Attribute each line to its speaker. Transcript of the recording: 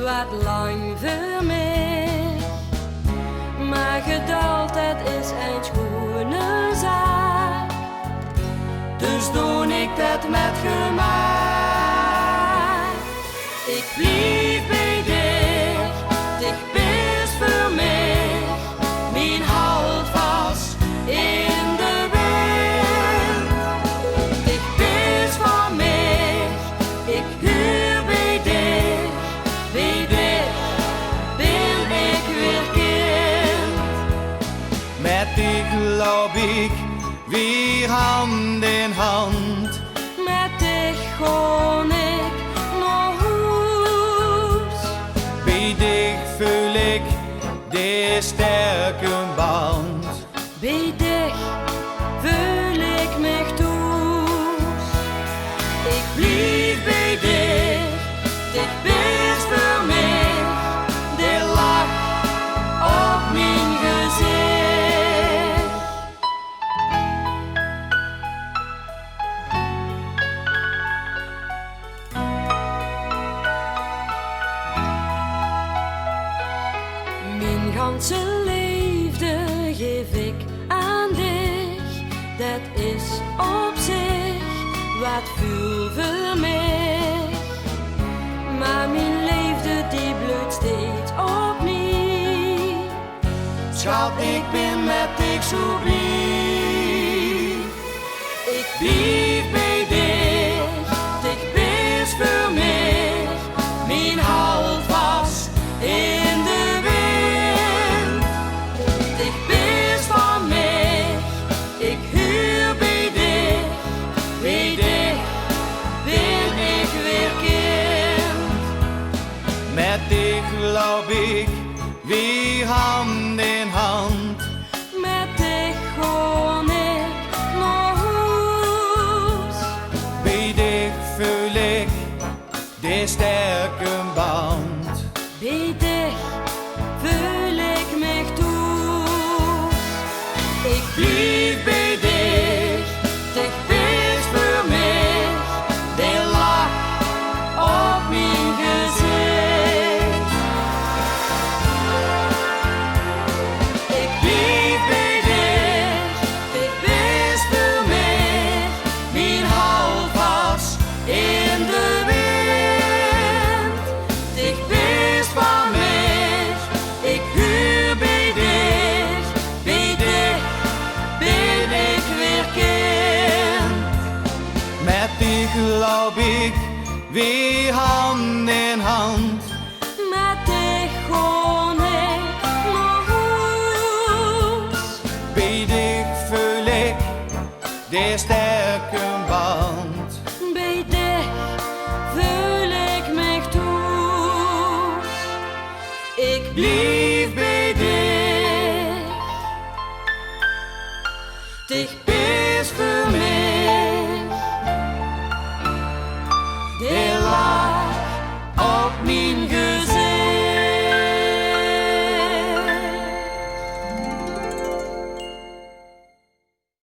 Speaker 1: wat lang voor mij. Maar geduld, het is een schone zaak. Dus doe ik dat met gemak. Ik blijf bij dich, dich bist voor mij. Mijn halt vast in de wind. Dich bist voor mij, ik huur bij dich. Bij dich ben ik weer kind.
Speaker 2: Met dich geloof ik weer hand in hand.
Speaker 1: Met dich gewoon ik naar huis.
Speaker 2: Bij dich voel ik de sterke band.
Speaker 1: Bij dich voel ik mich thuis. Ik blijf bij dich, dich bist voor mij. De lach op mijn gezicht. Mijn ganse liefde geef ik aan dich. Dat is op zich wat veel voor mij. Maar mijn liefde die bloeit steeds opnieuw.
Speaker 2: Schat, ik ben met dich zo blij.
Speaker 1: Ik blijf bij dich, dich bist voor mij. Mijn halt vast in de wind. Dich bist van mij, ik huur bij dich. Bij dich ben ik weer kind.
Speaker 2: Met dich geloof ik weer hand in hand.
Speaker 1: Met dich gewoon ik naar huis.
Speaker 2: Bij dich voel ik de sterke band.
Speaker 1: Bij dich voel ik mich thuis. Ik blijf bij dich, dich bist voor mij. De lach op mijn gezicht. Ik blijf bij dich, dich bist voor mij. Mijn halt vast in de wind. Dich bist van mij, ik huur bij dich. Bij dich ben ik weer kind.
Speaker 2: Met dich geloof ik weer hand in hand.
Speaker 1: Met dich gewoon ik naar huis.
Speaker 2: Bij dich voel ik de sterke band.
Speaker 1: Bij dich voel ik mich thuis. Ik blijf